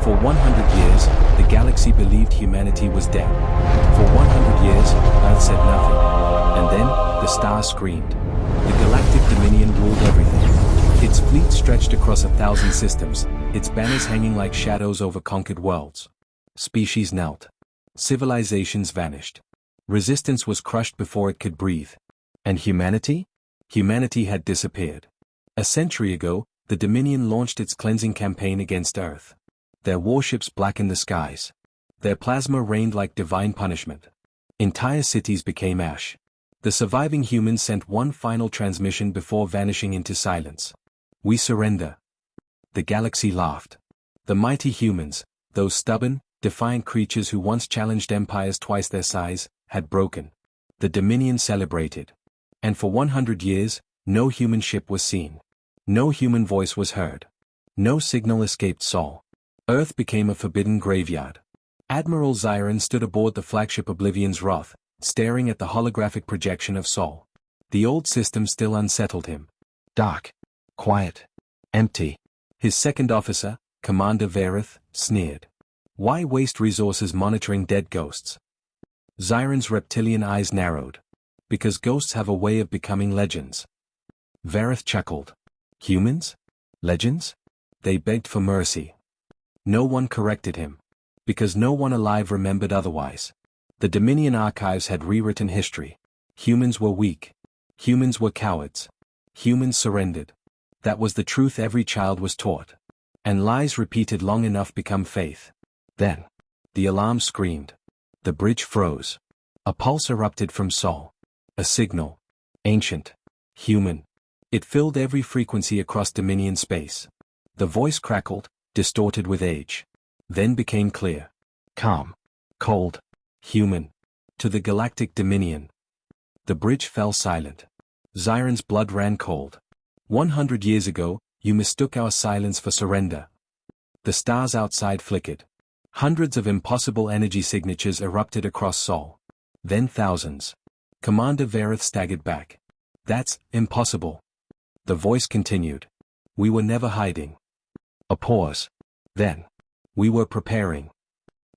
For 100 years, the galaxy believed humanity was dead. For 100 years, Earth said nothing. And then, the stars screamed. The Galactic Dominion ruled everything. Its fleet stretched across 1,000 systems, its banners hanging like shadows over conquered worlds. Species knelt. Civilizations vanished. Resistance was crushed before it could breathe. And humanity? Humanity had disappeared. A century ago, the Dominion launched its cleansing campaign against Earth. Their warships blackened the skies. Their plasma rained like divine punishment. Entire cities became ash. The surviving humans sent one final transmission before vanishing into silence. We surrender. The galaxy laughed. The mighty humans, those stubborn, defiant creatures who once challenged empires twice their size, had broken. The Dominion celebrated. And for 100 years, no human ship was seen. No human voice was heard. No signal escaped Sol. Earth became a forbidden graveyard. Admiral Zyron stood aboard the flagship Oblivion's Wrath, staring at the holographic projection of Sol. The old system still unsettled him. Dark. Quiet. Empty. His second officer, Commander Vareth, sneered. Why waste resources monitoring dead ghosts? Zyron's reptilian eyes narrowed. Because ghosts have a way of becoming legends. Vareth chuckled. Humans? Legends? They begged for mercy. No one corrected him. Because no one alive remembered otherwise. The Dominion archives had rewritten history. Humans were weak. Humans were cowards. Humans surrendered. That was the truth every child was taught. And lies repeated long enough become faith. Then, the alarm screamed. The bridge froze. A pulse erupted from Sol. A signal. Ancient. Human. It filled every frequency across Dominion space. The voice crackled, distorted with age. Then became clear. Calm. Cold. Human. To the Galactic Dominion. The bridge fell silent. Zyron's blood ran cold. 100 years ago, you mistook our silence for surrender. The stars outside flickered. Hundreds of impossible energy signatures erupted across Sol. Then thousands. Commander Vareth staggered back. That's impossible. The voice continued. We were never hiding. A pause. Then. We were preparing.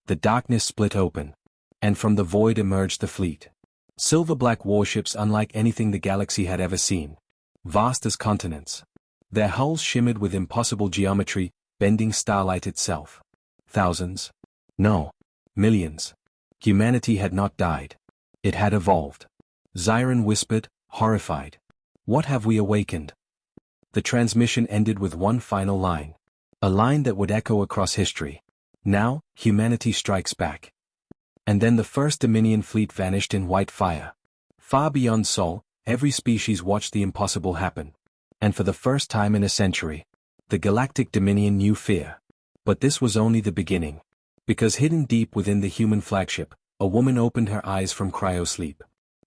The darkness split open. And from the void emerged the fleet. Silver-black warships unlike anything the galaxy had ever seen. Vast as continents. Their hulls shimmered with impossible geometry, bending starlight itself. Thousands. No. Millions. Humanity had not died. It had evolved. Zyron whispered, horrified. What have we awakened? The transmission ended with one final line. A line that would echo across history. Now, humanity strikes back. And then the first Dominion fleet vanished in white fire. Far beyond Sol, every species watched the impossible happen. And for the first time in a century, the Galactic Dominion knew fear. But this was only the beginning. Because hidden deep within the human flagship, a woman opened her eyes from cryosleep.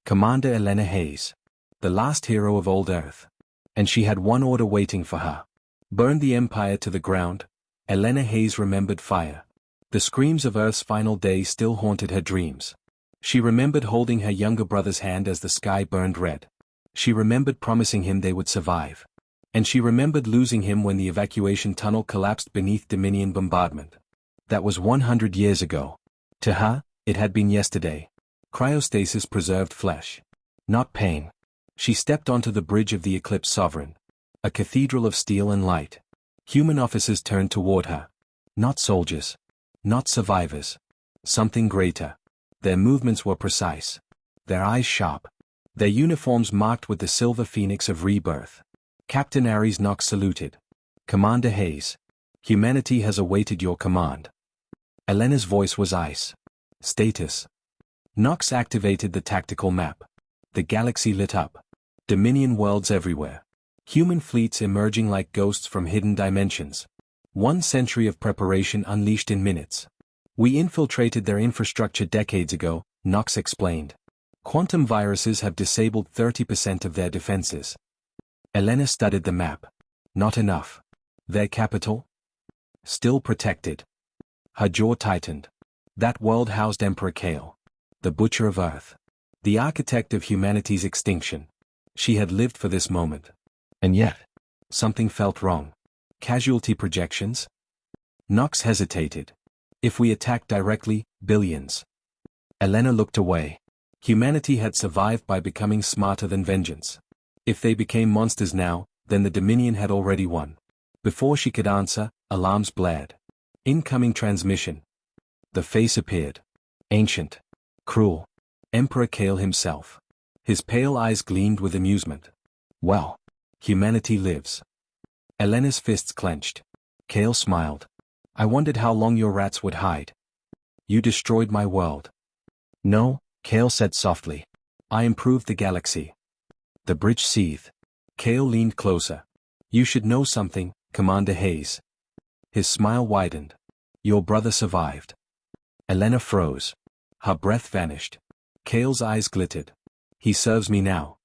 Commander Elena Hayes. The last hero of old Earth. And she had one order waiting for her. Burn the Empire to the ground. Elena Hayes remembered fire. The screams of Earth's final day still haunted her dreams. She remembered holding her younger brother's hand as the sky burned red. She remembered promising him they would survive. And she remembered losing him when the evacuation tunnel collapsed beneath Dominion bombardment. That was 100 years ago. To her, it had been yesterday. Cryostasis preserved flesh. Not pain. She stepped onto the bridge of the Eclipse Sovereign. A cathedral of steel and light. Human officers turned toward her. Not soldiers. Not survivors. Something greater. Their movements were precise. Their eyes sharp. Their uniforms marked with the silver phoenix of rebirth. Captain Aries Knox saluted. Commander Hayes. Humanity has awaited your command. Elena's voice was ice. Status. Knox activated the tactical map. The galaxy lit up. Dominion worlds everywhere. Human fleets emerging like ghosts from hidden dimensions. 1 century of preparation unleashed in minutes. We infiltrated their infrastructure decades ago, Knox explained. Quantum viruses have disabled 30% of their defenses. Elena studied the map. Not enough. Their capital? Still protected. Her jaw tightened. That world housed Emperor Kale. The butcher of Earth. The architect of humanity's extinction. She had lived for this moment. And yet, something felt wrong. Casualty projections? Nox hesitated. If we attack directly, billions. Elena looked away. Humanity had survived by becoming smarter than vengeance. If they became monsters now, then the Dominion had already won. Before she could answer, alarms blared. Incoming transmission. The face appeared. Ancient. Cruel. Emperor Kale himself. His pale eyes gleamed with amusement. Well. Humanity lives. Elena's fists clenched. Kale smiled. I wondered how long your rats would hide. You destroyed my world. No, Kale said softly. I improved the galaxy. The bridge seethed. Kale leaned closer. You should know something, Commander Hayes. His smile widened. Your brother survived. Elena froze. Her breath vanished. Kale's eyes glittered. He serves me now.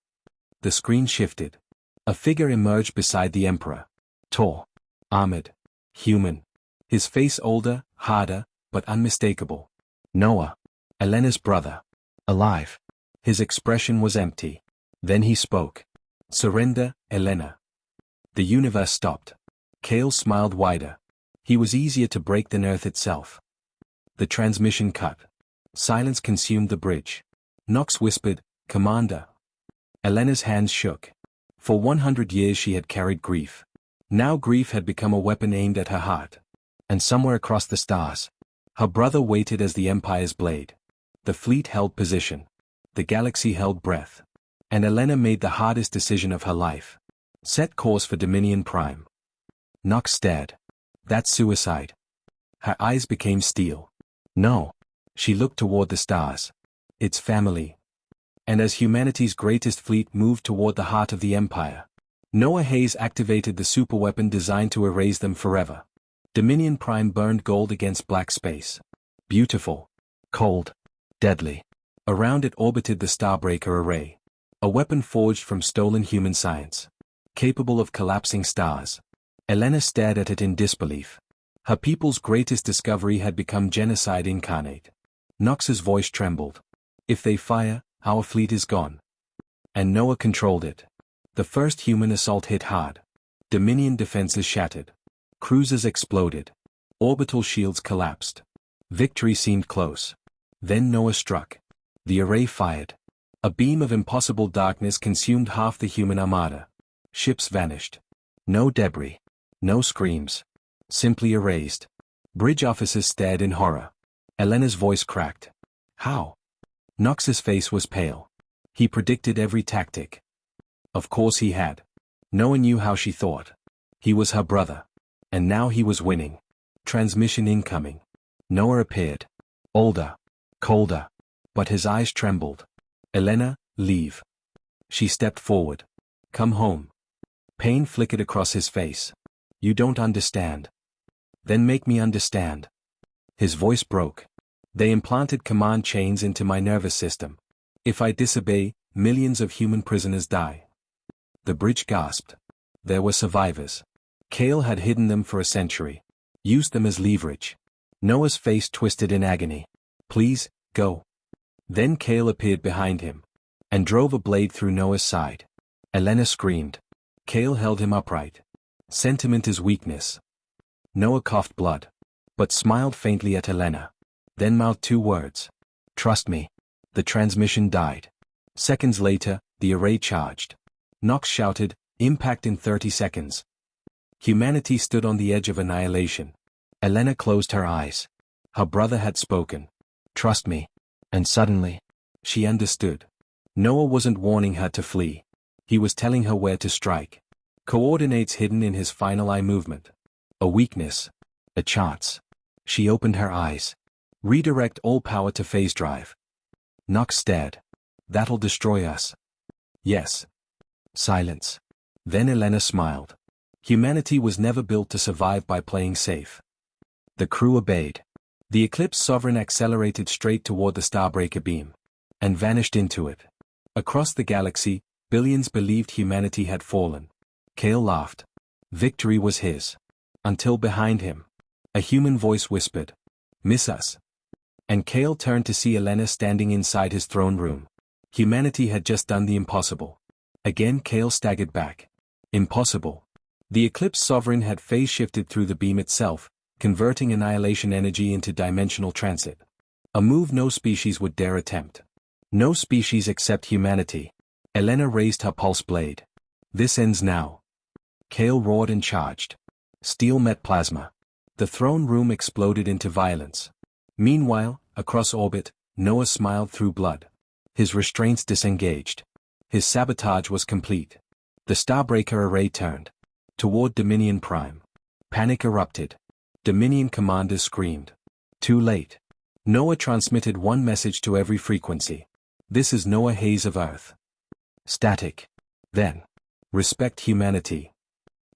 The screen shifted. A figure emerged beside the Emperor. Tall. Armored. Human. His face older, harder, but unmistakable. Noah. Elena's brother. Alive. His expression was empty. Then he spoke. Surrender, Elena. The universe stopped. Kale smiled wider. He was easier to break than Earth itself. The transmission cut. Silence consumed the bridge. Nox whispered, Commander. Elena's hands shook. For 100 years she had carried grief. Now grief had become a weapon aimed at her heart. And somewhere across the stars, her brother waited as the Empire's blade. The fleet held position. The galaxy held breath. And Elena made the hardest decision of her life. Set course for Dominion Prime. Nox stared. That's suicide. Her eyes became steel. No. She looked toward the stars. It's family. And as humanity's greatest fleet moved toward the heart of the Empire, Noah Hayes activated the superweapon designed to erase them forever. Dominion Prime burned gold against black space. Beautiful. Cold. Deadly. Around it orbited the Starbreaker array. A weapon forged from stolen human science. Capable of collapsing stars. Elena stared at it in disbelief. Her people's greatest discovery had become genocide incarnate. Nox's voice trembled. If they fire, our fleet is gone. And Noah controlled it. The first human assault hit hard. Dominion defenses shattered. Cruisers exploded. Orbital shields collapsed. Victory seemed close. Then Noah struck. The array fired. A beam of impossible darkness consumed half the human armada. Ships vanished. No debris. No screams. Simply erased. Bridge officers stared in horror. Elena's voice cracked. How? Nox's face was pale. He predicted every tactic. Of course he had. Noah knew how she thought. He was her brother. And now he was winning. Transmission incoming. Noah appeared. Older. Colder. But his eyes trembled. Elena, leave. She stepped forward. Come home. Pain flickered across his face. You don't understand. Then make me understand. His voice broke. They implanted command chains into my nervous system. If I disobey, millions of human prisoners die. The bridge gasped. There were survivors. Kale had hidden them for a century. Used them as leverage. Noah's face twisted in agony. Please, go. Then Kale appeared behind him. And drove a blade through Noah's side. Elena screamed. Kale held him upright. Sentiment is weakness. Noah coughed blood. But smiled faintly at Elena. Then mouthed two words. Trust me. The transmission died. Seconds later, the array charged. Nox shouted, impact in 30 seconds. Humanity stood on the edge of annihilation. Elena closed her eyes. Her brother had spoken. Trust me. And suddenly, she understood. Noah wasn't warning her to flee. He was telling her where to strike. Coordinates hidden in his final eye movement. A weakness. A chance. She opened her eyes. Redirect all power to phase drive. Nox stared. That'll destroy us. Yes. Silence. Then Elena smiled. Humanity was never built to survive by playing safe. The crew obeyed. The Eclipse Sovereign accelerated straight toward the Starbreaker beam. And vanished into it. Across the galaxy, billions believed humanity had fallen. Kale laughed. Victory was his. Until behind him, a human voice whispered, miss us. And Kale turned to see Elena standing inside his throne room. Humanity had just done the impossible. Again Kale staggered back. Impossible. The Eclipse Sovereign had phase shifted through the beam itself, converting annihilation energy into dimensional transit. A move no species would dare attempt. No species except humanity. Elena raised her pulse blade. This ends now. Kale roared and charged. Steel met plasma. The throne room exploded into violence. Meanwhile, across orbit, Noah smiled through blood. His restraints disengaged. His sabotage was complete. The Starbreaker array turned toward Dominion Prime. Panic erupted. Dominion commanders screamed. Too late. Noah transmitted one message to every frequency. This is Noah Hayes of Earth. Static. Then. Respect humanity.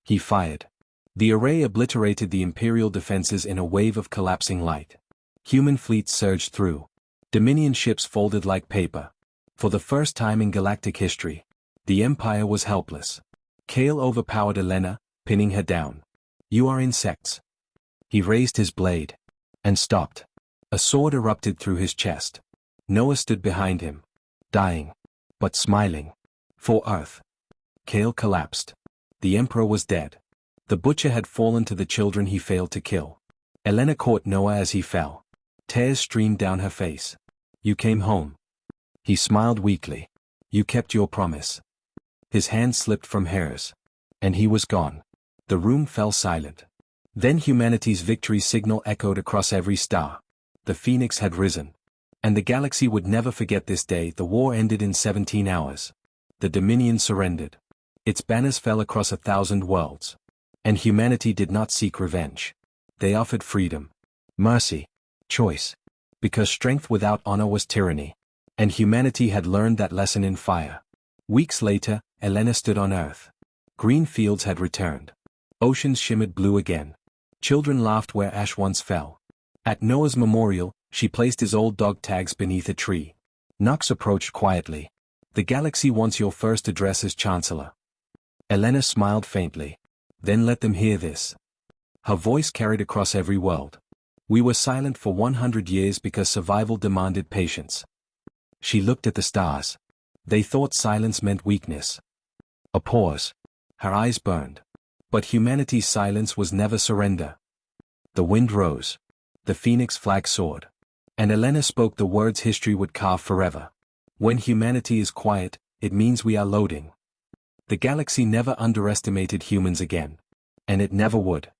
He fired. The array obliterated the Imperial defenses in a wave of collapsing light. Human fleets surged through. Dominion ships folded like paper. For the first time in galactic history, the Empire was helpless. Kale overpowered Elena, pinning her down. You are insects. He raised his blade. And stopped. A sword erupted through his chest. Noah stood behind him. Dying. But smiling. For Earth. Kale collapsed. The Emperor was dead. The Butcher had fallen to the children he failed to kill. Elena caught Noah as he fell. Tears streamed down her face. You came home. He smiled weakly. You kept your promise. His hand slipped from hers. And he was gone. The room fell silent. Then humanity's victory signal echoed across every star. The Phoenix had risen. And the galaxy would never forget this day. The war ended in 17 hours. The Dominion surrendered. Its banners fell across 1,000 worlds. And humanity did not seek revenge. They offered freedom. Mercy. Choice. Because strength without honor was tyranny. And humanity had learned that lesson in fire. Weeks later, Elena stood on Earth. Green fields had returned. Oceans shimmered blue again. Children laughed where ash once fell. At Noah's memorial, she placed his old dog tags beneath a tree. Knox approached quietly. The galaxy wants your first address as Chancellor. Elena smiled faintly. Then let them hear this. Her voice carried across every world. We were silent for 100 years because survival demanded patience. She looked at the stars. They thought silence meant weakness. A pause. Her eyes burned. But humanity's silence was never surrender. The wind rose. The Phoenix flag soared. And Elena spoke the words history would carve forever. When humanity is quiet, it means we are loading. The galaxy never underestimated humans again. And it never would.